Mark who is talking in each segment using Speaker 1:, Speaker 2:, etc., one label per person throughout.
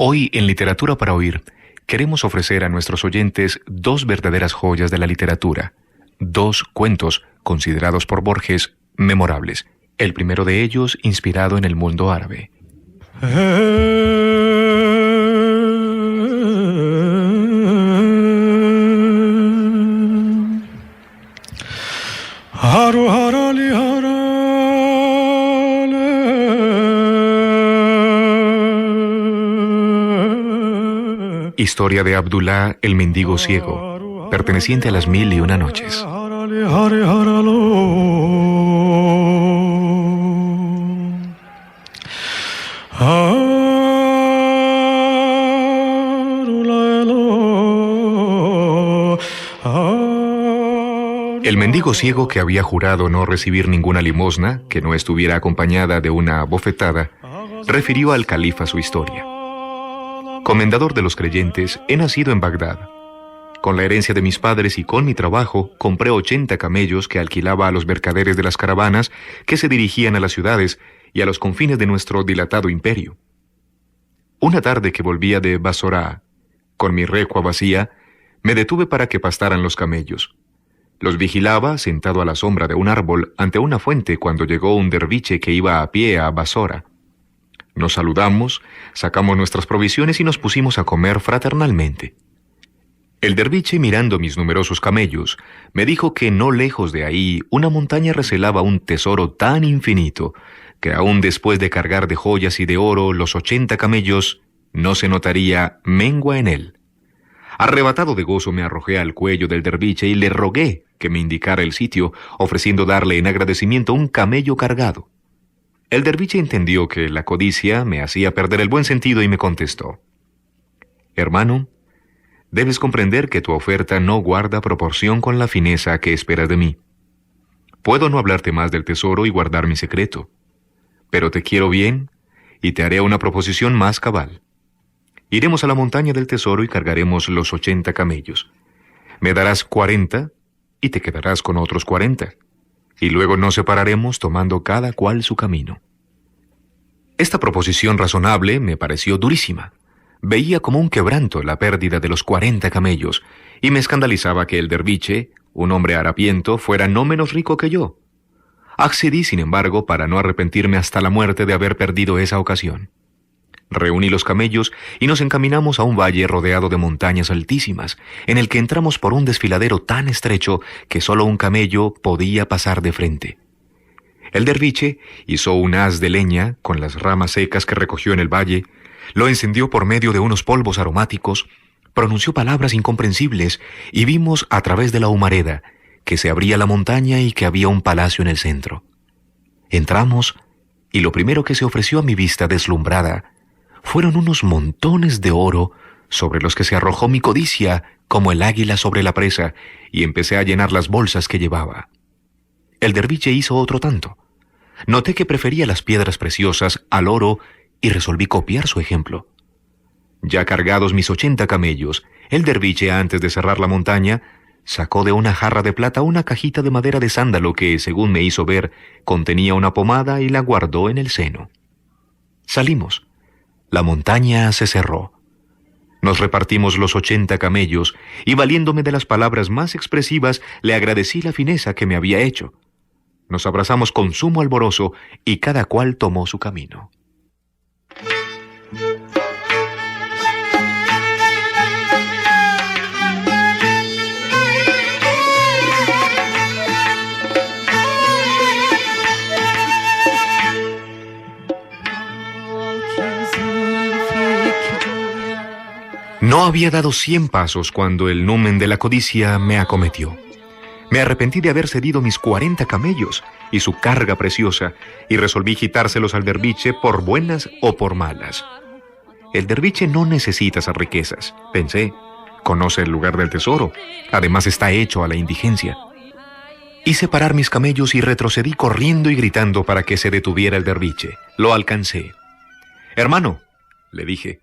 Speaker 1: Hoy en Literatura para Oír queremos ofrecer a nuestros oyentes dos verdaderas joyas de la literatura, dos cuentos considerados por Borges memorables. El primero de ellos inspirado en el mundo árabe. Historia de Abdullah, el mendigo ciego, perteneciente a las 1001 noches. El mendigo ciego, que había jurado no recibir ninguna limosna que no estuviera acompañada de una bofetada, refirió al califa su historia. Comendador de los creyentes, he nacido en Bagdad. Con la herencia de mis padres y con mi trabajo, compré 80 camellos que alquilaba a los mercaderes de las caravanas que se dirigían a las ciudades y a los confines de nuestro dilatado imperio. Una tarde que volvía de Basorá, con mi recua vacía, me detuve para que pastaran los camellos. Los vigilaba sentado a la sombra de un árbol ante una fuente cuando llegó un derviche que iba a pie a Basora. Nos saludamos, sacamos nuestras provisiones y nos pusimos a comer fraternalmente. El derviche, mirando mis numerosos camellos, me dijo que no lejos de ahí una montaña recelaba un tesoro tan infinito que aún después de cargar de joyas y de oro los 80 camellos, no se notaría mengua en él. Arrebatado de gozo me arrojé al cuello del derviche y le rogué que me indicara el sitio, ofreciendo darle en agradecimiento un camello cargado. El derviche entendió que la codicia me hacía perder el buen sentido y me contestó: «Hermano, debes comprender que tu oferta no guarda proporción con la fineza que esperas de mí. Puedo no hablarte más del tesoro y guardar mi secreto, pero te quiero bien y te haré una proposición más cabal. Iremos a la montaña del tesoro y cargaremos los 80 camellos. Me darás 40 y te quedarás con otros 40. Y luego nos separaremos tomando cada cual su camino». Esta proposición razonable me pareció durísima. Veía como un quebranto la pérdida de los 40 camellos, y me escandalizaba que el derviche, un hombre harapiento, fuera no menos rico que yo. Accedí, sin embargo, para no arrepentirme hasta la muerte de haber perdido esa ocasión. Reuní los camellos y nos encaminamos a un valle rodeado de montañas altísimas, en el que entramos por un desfiladero tan estrecho que solo un camello podía pasar de frente. El derviche hizo un haz de leña con las ramas secas que recogió en el valle, lo encendió por medio de unos polvos aromáticos, pronunció palabras incomprensibles y vimos a través de la humareda que se abría la montaña y que había un palacio en el centro. Entramos y lo primero que se ofreció a mi vista deslumbrada fueron unos montones de oro sobre los que se arrojó mi codicia como el águila sobre la presa, y empecé a llenar las bolsas que llevaba. El derviche hizo otro tanto. Noté que prefería las piedras preciosas al oro y resolví copiar su ejemplo. Ya cargados mis 80 camellos, el derviche, antes de cerrar la montaña, sacó de una jarra de plata una cajita de madera de sándalo que, según me hizo ver, contenía una pomada y la guardó en el seno. Salimos. La montaña se cerró. Nos repartimos los 80 camellos y, valiéndome de las palabras más expresivas, le agradecí la fineza que me había hecho. Nos abrazamos con sumo alborozo y cada cual tomó su camino. No había dado 100 pasos cuando el numen de la codicia me acometió. Me arrepentí de haber cedido mis 40 camellos y su carga preciosa, y resolví quitárselos al derviche por buenas o por malas. El derviche no necesita esas riquezas, pensé. Conoce el lugar del tesoro. Además está hecho a la indigencia. Hice parar mis camellos y retrocedí corriendo y gritando para que se detuviera el derviche. Lo alcancé. «Hermano», le dije,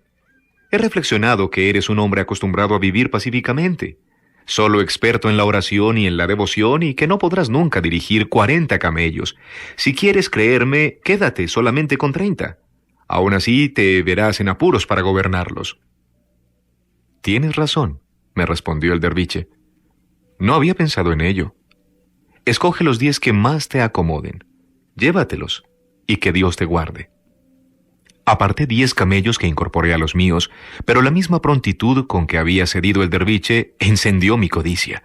Speaker 1: «he reflexionado que eres un hombre acostumbrado a vivir pacíficamente, solo experto en la oración y en la devoción, y que no podrás nunca dirigir 40 camellos. Si quieres creerme, quédate solamente con 30. Aún así te verás en apuros para gobernarlos. Tienes razón, me respondió el derviche. No había pensado en ello. Escoge los 10 que más te acomoden. Llévatelos, y que Dios te guarde. Aparté 10 camellos que incorporé a los míos, pero la misma prontitud con que había cedido el derviche encendió mi codicia.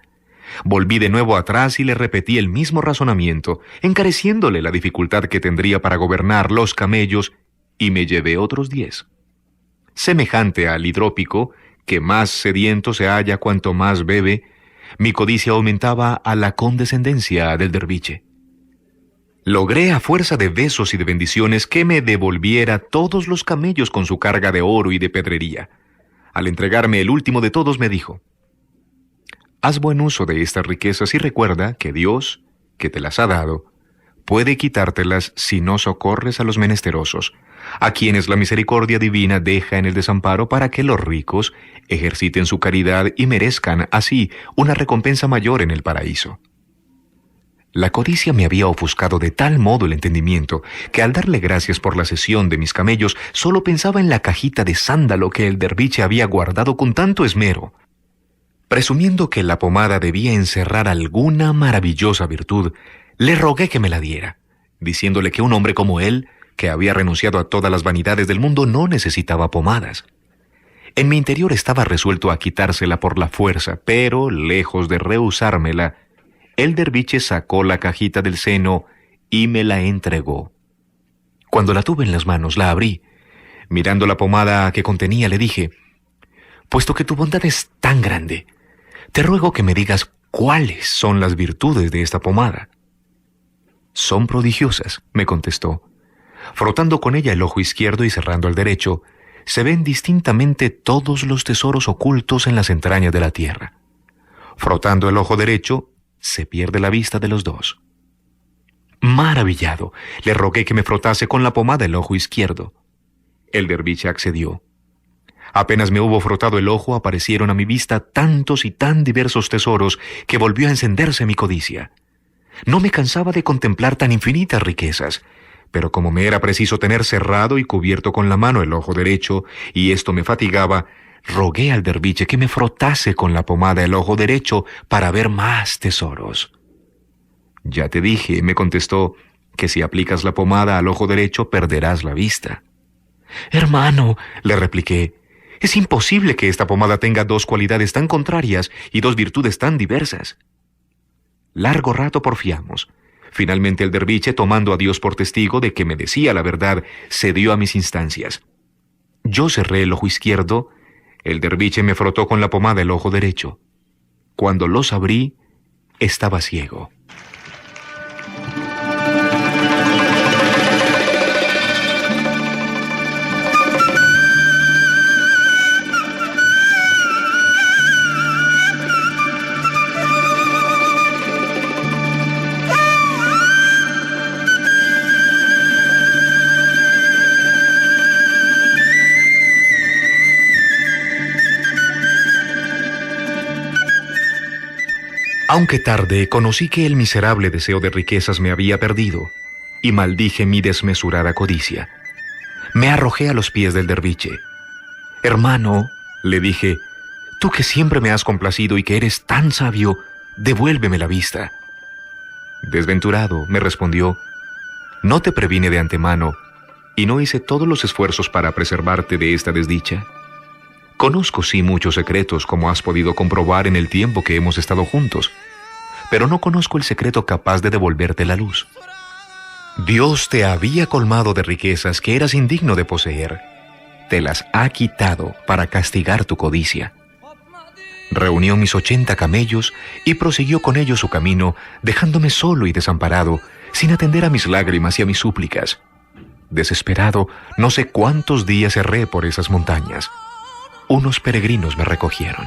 Speaker 1: Volví de nuevo atrás y le repetí el mismo razonamiento, encareciéndole la dificultad que tendría para gobernar los camellos, y me llevé otros 10. Semejante al hidrópico, que más sediento se halla cuanto más bebe, mi codicia aumentaba a la condescendencia del derviche. Logré a fuerza de besos y de bendiciones que me devolviera todos los camellos con su carga de oro y de pedrería. Al entregarme el último de todos me dijo: haz buen uso de estas riquezas y recuerda que Dios, que te las ha dado, puede quitártelas si no socorres a los menesterosos, a quienes la misericordia divina deja en el desamparo para que los ricos ejerciten su caridad y merezcan así una recompensa mayor en el paraíso. La codicia me había ofuscado de tal modo el entendimiento que al darle gracias por la cesión de mis camellos solo pensaba en la cajita de sándalo que el derviche había guardado con tanto esmero. Presumiendo que la pomada debía encerrar alguna maravillosa virtud, le rogué que me la diera, diciéndole que un hombre como él, que había renunciado a todas las vanidades del mundo, no necesitaba pomadas. En mi interior estaba resuelto a quitársela por la fuerza, pero, lejos de rehusármela, el derviche sacó la cajita del seno y me la entregó. Cuando la tuve en las manos, la abrí. Mirando la pomada que contenía, le dije: puesto que tu bondad es tan grande, te ruego que me digas cuáles son las virtudes de esta pomada. Son prodigiosas, me contestó. Frotando con ella el ojo izquierdo y cerrando el derecho, se ven distintamente todos los tesoros ocultos en las entrañas de la tierra. Frotando el ojo derecho, se pierde la vista de los dos. Maravillado, le rogué que me frotase con la pomada el ojo izquierdo. El derviche accedió. Apenas me hubo frotado el ojo, aparecieron a mi vista tantos y tan diversos tesoros que volvió a encenderse mi codicia. No me cansaba de contemplar tan infinitas riquezas, pero como me era preciso tener cerrado y cubierto con la mano el ojo derecho, y esto me fatigaba, rogué al derviche que me frotase con la pomada el ojo derecho para ver más tesoros. Ya te dije, me contestó, que si aplicas la pomada al ojo derecho perderás la vista. Hermano, le repliqué, es imposible que esta pomada tenga 2 cualidades tan contrarias y 2 virtudes tan diversas. Largo rato porfiamos. Finalmente el derviche, tomando a Dios por testigo de que me decía la verdad, cedió a mis instancias. Yo cerré el ojo izquierdo, el derviche me frotó con la pomada el ojo derecho. Cuando los abrí, estaba ciego. Aunque tarde, conocí que el miserable deseo de riquezas me había perdido, y maldije mi desmesurada codicia. Me arrojé a los pies del derviche. Hermano, le dije, tú que siempre me has complacido y que eres tan sabio, devuélveme la vista. Desventurado, me respondió, no te previne de antemano, y no hice todos los esfuerzos para preservarte de esta desdicha. Conozco sí muchos secretos, como has podido comprobar en el tiempo que hemos estado juntos, pero no conozco el secreto capaz de devolverte la luz. Dios te había colmado de riquezas que eras indigno de poseer. Te las ha quitado para castigar tu codicia. Reunió mis 80 camellos y prosiguió con ellos su camino, dejándome solo y desamparado, sin atender a mis lágrimas y a mis súplicas. Desesperado, no sé cuántos días erré por esas montañas. Unos peregrinos me recogieron.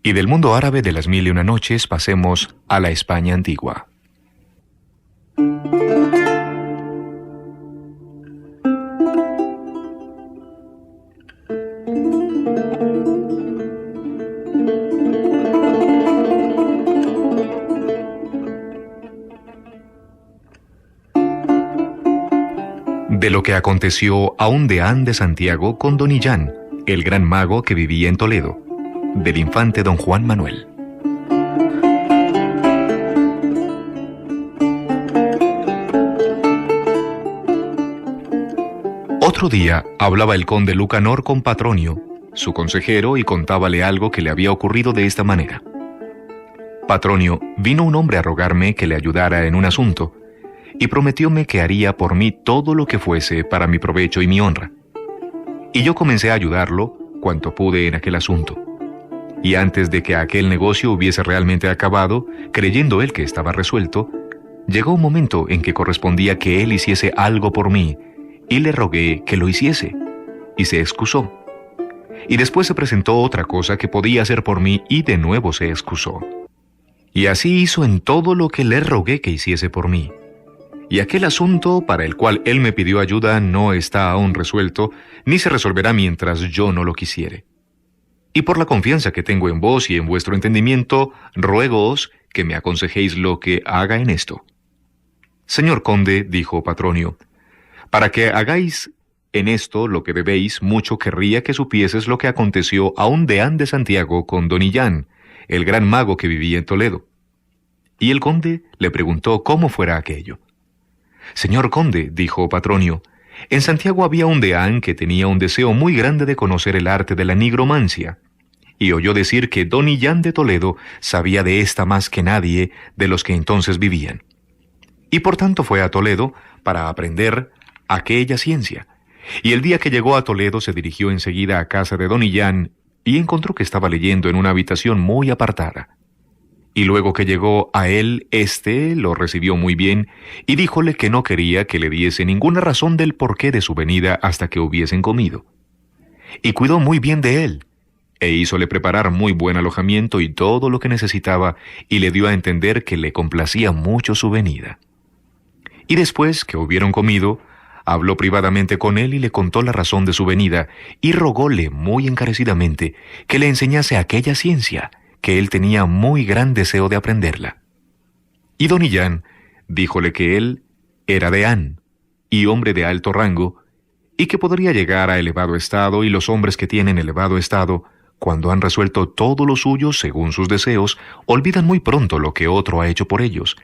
Speaker 1: Y del mundo árabe de las 1001 noches pasemos a la España antigua. De lo que aconteció a un deán de Santiago con don Illán, el gran mago que vivía en Toledo, del infante don Juan Manuel. Otro día hablaba el conde Lucanor con Patronio, su consejero, y contábale algo que le había ocurrido de esta manera. Patronio, vino un hombre a rogarme que le ayudara en un asunto, y prometióme que haría por mí todo lo que fuese para mi provecho y mi honra. Y yo comencé a ayudarlo cuanto pude en aquel asunto. Y antes de que aquel negocio hubiese realmente acabado, creyendo él que estaba resuelto, llegó un momento en que correspondía que él hiciese algo por mí, y le rogué que lo hiciese, y se excusó. Y después se presentó otra cosa que podía hacer por mí, y de nuevo se excusó. Y así hizo en todo lo que le rogué que hiciese por mí. Y aquel asunto para el cual él me pidió ayuda no está aún resuelto, ni se resolverá mientras yo no lo quisiere. Y por la confianza que tengo en vos y en vuestro entendimiento, ruégoos que me aconsejéis lo que haga en esto. Señor conde, dijo Patronio, para que hagáis en esto lo que debéis, mucho querría que supieses lo que aconteció a un deán de Santiago con don Illán, el gran mago que vivía en Toledo. Y el conde le preguntó cómo fuera aquello. Señor conde, dijo Patronio, en Santiago había un deán que tenía un deseo muy grande de conocer el arte de la nigromancia, y oyó decir que don Illán de Toledo sabía de esta más que nadie de los que entonces vivían. Y por tanto fue a Toledo para aprender aquella ciencia, y el día que llegó a Toledo se dirigió enseguida a casa de don Illán y encontró que estaba leyendo en una habitación muy apartada. Y luego que llegó a él, éste lo recibió muy bien y díjole que no quería que le diese ninguna razón del porqué de su venida hasta que hubiesen comido. Y cuidó muy bien de él, e hízole preparar muy buen alojamiento y todo lo que necesitaba, y le dio a entender que le complacía mucho su venida. Y después que hubieron comido, habló privadamente con él y le contó la razón de su venida, y rogóle muy encarecidamente que le enseñase aquella ciencia, que él tenía muy gran deseo de aprenderla. Y don Illán díjole que él era deán, y hombre de alto rango, y que podría llegar a elevado estado, y los hombres que tienen elevado estado, cuando han resuelto todo lo suyo según sus deseos, olvidan muy pronto lo que otro ha hecho por ellos,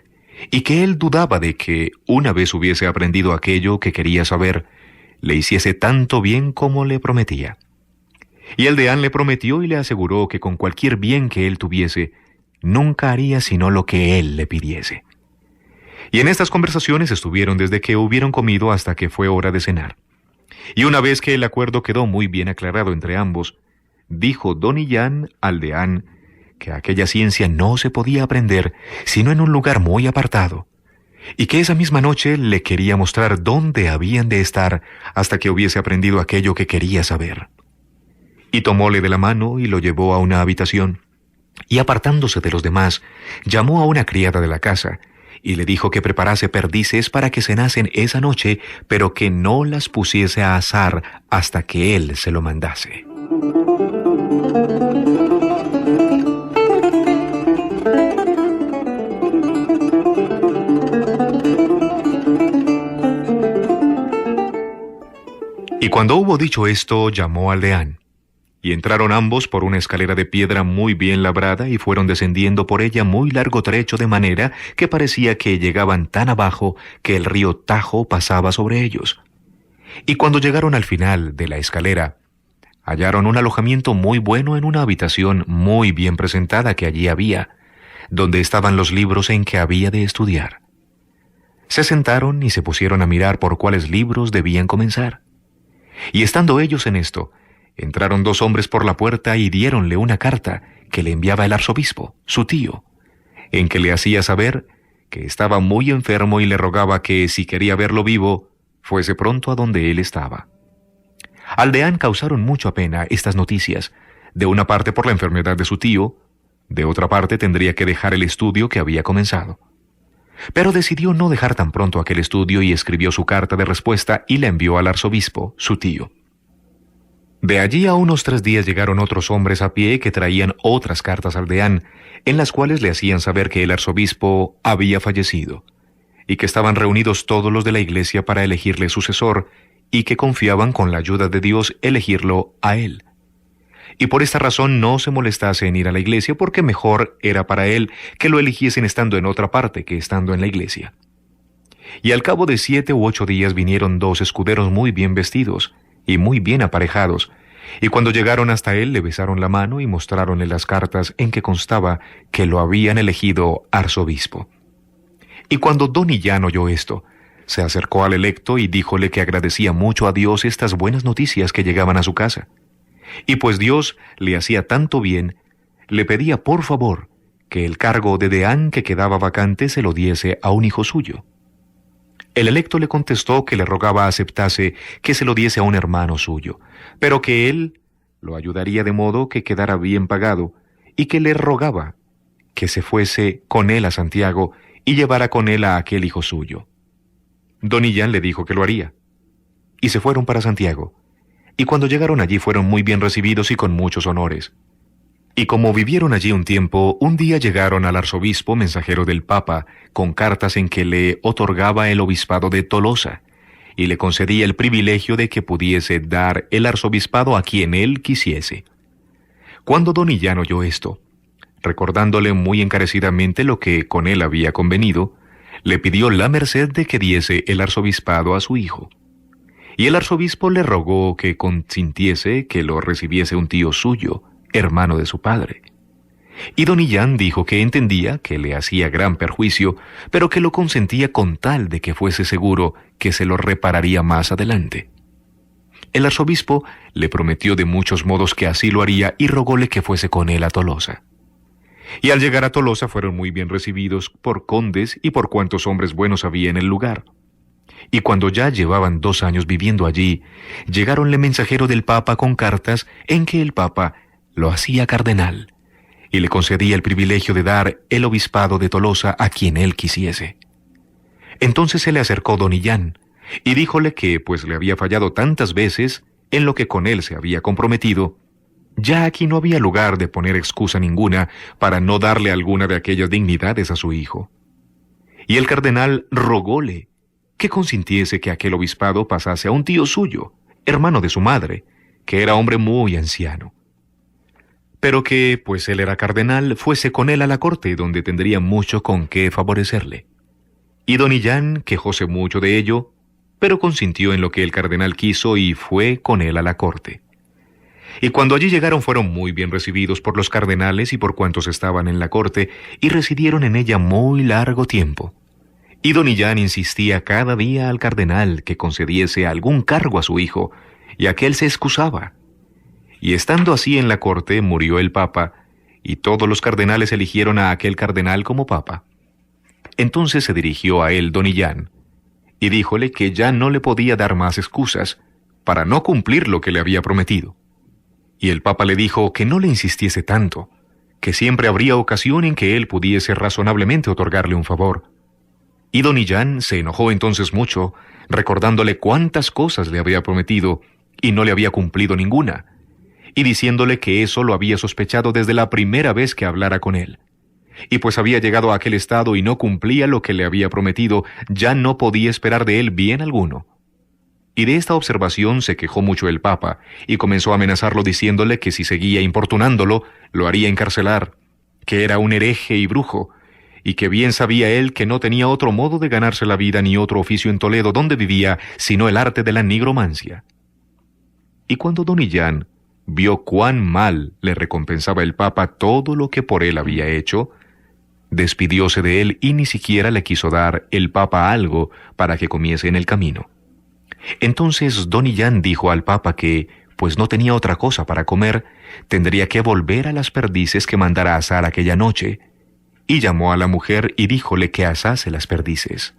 Speaker 1: y que él dudaba de que, una vez hubiese aprendido aquello que quería saber, le hiciese tanto bien como le prometía. Y el deán le prometió y le aseguró que con cualquier bien que él tuviese, nunca haría sino lo que él le pidiese. Y en estas conversaciones estuvieron desde que hubieron comido hasta que fue hora de cenar. Y una vez que el acuerdo quedó muy bien aclarado entre ambos, dijo don Illán al deán que aquella ciencia no se podía aprender sino en un lugar muy apartado, y que esa misma noche le quería mostrar dónde habían de estar hasta que hubiese aprendido aquello que quería saber. Y tomóle de la mano y lo llevó a una habitación, y apartándose de los demás, llamó a una criada de la casa, y le dijo que preparase perdices para que cenasen esa noche, pero que no las pusiese a asar hasta que él se lo mandase. Y cuando hubo dicho esto, llamó al deán. Y entraron ambos por una escalera de piedra muy bien labrada y fueron descendiendo por ella muy largo trecho, de manera que parecía que llegaban tan abajo que el río Tajo pasaba sobre ellos. Y cuando llegaron al final de la escalera, hallaron un alojamiento muy bueno en una habitación muy bien presentada que allí había, donde estaban los libros en que había de estudiar. Se sentaron y se pusieron a mirar por cuáles libros debían comenzar. Y estando ellos en esto, entraron dos hombres por la puerta y diéronle una carta que le enviaba el arzobispo, su tío, en que le hacía saber que estaba muy enfermo y le rogaba que, si quería verlo vivo, fuese pronto a donde él estaba. Al deán causaron mucha pena estas noticias, de una parte por la enfermedad de su tío, De otra parte, tendría que dejar el estudio que había comenzado. Pero decidió no dejar tan pronto aquel estudio y escribió su carta de respuesta y la envió al arzobispo, su tío. De allí a unos 3 días llegaron otros hombres a pie que traían otras cartas al deán, en las cuales le hacían saber que el arzobispo había fallecido, y que estaban reunidos todos los de la iglesia para elegirle sucesor, y que confiaban con la ayuda de Dios elegirlo a él. Y por esta razón no se molestase en ir a la iglesia, porque mejor era para él que lo eligiesen estando en otra parte que estando en la iglesia. Y al cabo de 7 u 8 días vinieron 2 escuderos muy bien vestidos y muy bien aparejados, y cuando llegaron hasta él le besaron la mano y mostráronle las cartas en que constaba que lo habían elegido arzobispo. Y cuando don Illán oyó esto, se acercó al electo y díjole que agradecía mucho a Dios estas buenas noticias que llegaban a su casa. Y pues Dios le hacía tanto bien, le pedía por favor que el cargo de deán que quedaba vacante se lo diese a un hijo suyo. El electo le contestó que le rogaba aceptase que se lo diese a un hermano suyo, pero que él lo ayudaría de modo que quedara bien pagado, y que le rogaba que se fuese con él a Santiago y llevara con él a aquel hijo suyo. Don Illán le dijo que lo haría, y se fueron para Santiago, y cuando llegaron allí fueron muy bien recibidos y con muchos honores. Y como vivieron allí un tiempo, un día llegaron al arzobispo mensajero del Papa, con cartas en que le otorgaba el obispado de Tolosa, y le concedía el privilegio de que pudiese dar el arzobispado a quien él quisiese. Cuando don Illán oyó esto, recordándole muy encarecidamente lo que con él había convenido, le pidió la merced de que diese el arzobispado a su hijo. Y el arzobispo le rogó que consintiese que lo recibiese un tío suyo, hermano de su padre. Y don Illán dijo que entendía que le hacía gran perjuicio, pero que lo consentía con tal de que fuese seguro que se lo repararía más adelante. El arzobispo le prometió de muchos modos que así lo haría y rogóle que fuese con él a Tolosa. Y al llegar a Tolosa fueron muy bien recibidos por condes y por cuantos hombres buenos había en el lugar. Y cuando ya llevaban 2 años viviendo allí, llegáronle mensajero del Papa con cartas en que el Papa lo hacía cardenal, y le concedía el privilegio de dar el obispado de Tolosa a quien él quisiese. Entonces se le acercó don Illán, y díjole que, pues le había fallado tantas veces en lo que con él se había comprometido, ya aquí no había lugar de poner excusa ninguna para no darle alguna de aquellas dignidades a su hijo. Y el cardenal rogóle que consintiese que aquel obispado pasase a un tío suyo, hermano de su madre, que era hombre muy anciano. Pero que, pues él era cardenal, fuese con él a la corte, donde tendría mucho con qué favorecerle. Y don Illán quejóse mucho de ello, pero consintió en lo que el cardenal quiso y fue con él a la corte. Y cuando allí llegaron fueron muy bien recibidos por los cardenales y por cuantos estaban en la corte, y residieron en ella muy largo tiempo. Y don Illán insistía cada día al cardenal que concediese algún cargo a su hijo, y aquél se excusaba. Y estando así en la corte, murió el Papa, y todos los cardenales eligieron a aquel cardenal como Papa. Entonces se dirigió a él don Illán, y díjole que ya no le podía dar más excusas, para no cumplir lo que le había prometido. Y el Papa le dijo que no le insistiese tanto, que siempre habría ocasión en que él pudiese razonablemente otorgarle un favor. Y don Illán se enojó entonces mucho, recordándole cuántas cosas le había prometido, y no le había cumplido ninguna, y diciéndole que eso lo había sospechado desde la primera vez que hablara con él. Y pues había llegado a aquel estado y no cumplía lo que le había prometido, ya no podía esperar de él bien alguno. Y de esta observación se quejó mucho el Papa, y comenzó a amenazarlo diciéndole que si seguía importunándolo, lo haría encarcelar, que era un hereje y brujo, y que bien sabía él que no tenía otro modo de ganarse la vida ni otro oficio en Toledo donde vivía, sino el arte de la nigromancia. Y cuando don Illán vio cuán mal le recompensaba el Papa todo lo que por él había hecho, despidióse de él y ni siquiera le quiso dar el Papa algo para que comiese en el camino. Entonces don Illán dijo al Papa que, pues no tenía otra cosa para comer, tendría que volver a las perdices que mandara asar aquella noche, y llamó a la mujer y díjole que asase las perdices.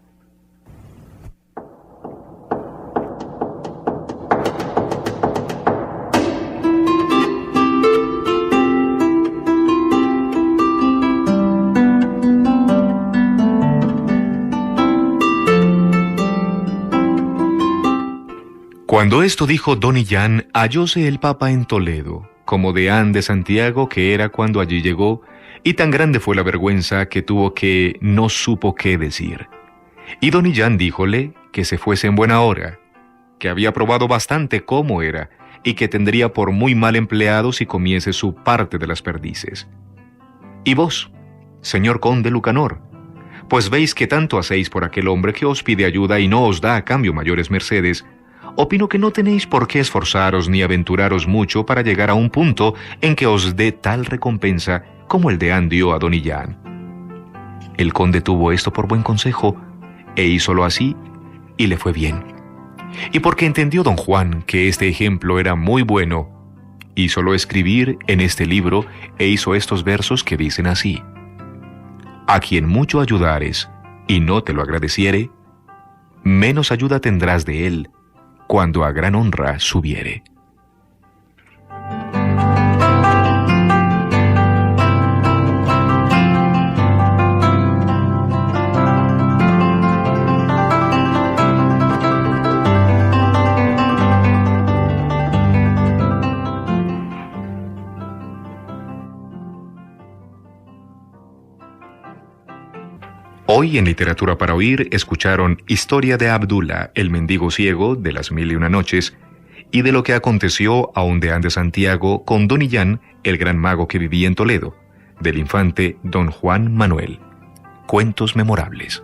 Speaker 1: Cuando esto dijo don Illán, hallóse el Papa en Toledo, como deán de Santiago que era cuando allí llegó, y tan grande fue la vergüenza que tuvo que no supo qué decir. Y don Illán díjole que se fuese en buena hora, que había probado bastante cómo era, y que tendría por muy mal empleado si comiese su parte de las perdices. Y vos, señor conde Lucanor, pues veis que tanto hacéis por aquel hombre que os pide ayuda y no os da a cambio mayores mercedes, opino que no tenéis por qué esforzaros ni aventuraros mucho para llegar a un punto en que os dé tal recompensa como el deán dio a don Illán. El conde tuvo esto por buen consejo, e hízolo así, y le fue bien. Y porque entendió don Juan que este ejemplo era muy bueno, hízolo escribir en este libro e hizo estos versos que dicen así: a quien mucho ayudares y no te lo agradeciere, menos ayuda tendrás de él cuando a gran honra subiere. Hoy en Literatura para Oír escucharon Historia de Abdullah, el mendigo ciego de las 1001 noches, y de lo que aconteció a un deán de Santiago con don Illán, el gran mago que vivía en Toledo, del infante don Juan Manuel. Cuentos memorables.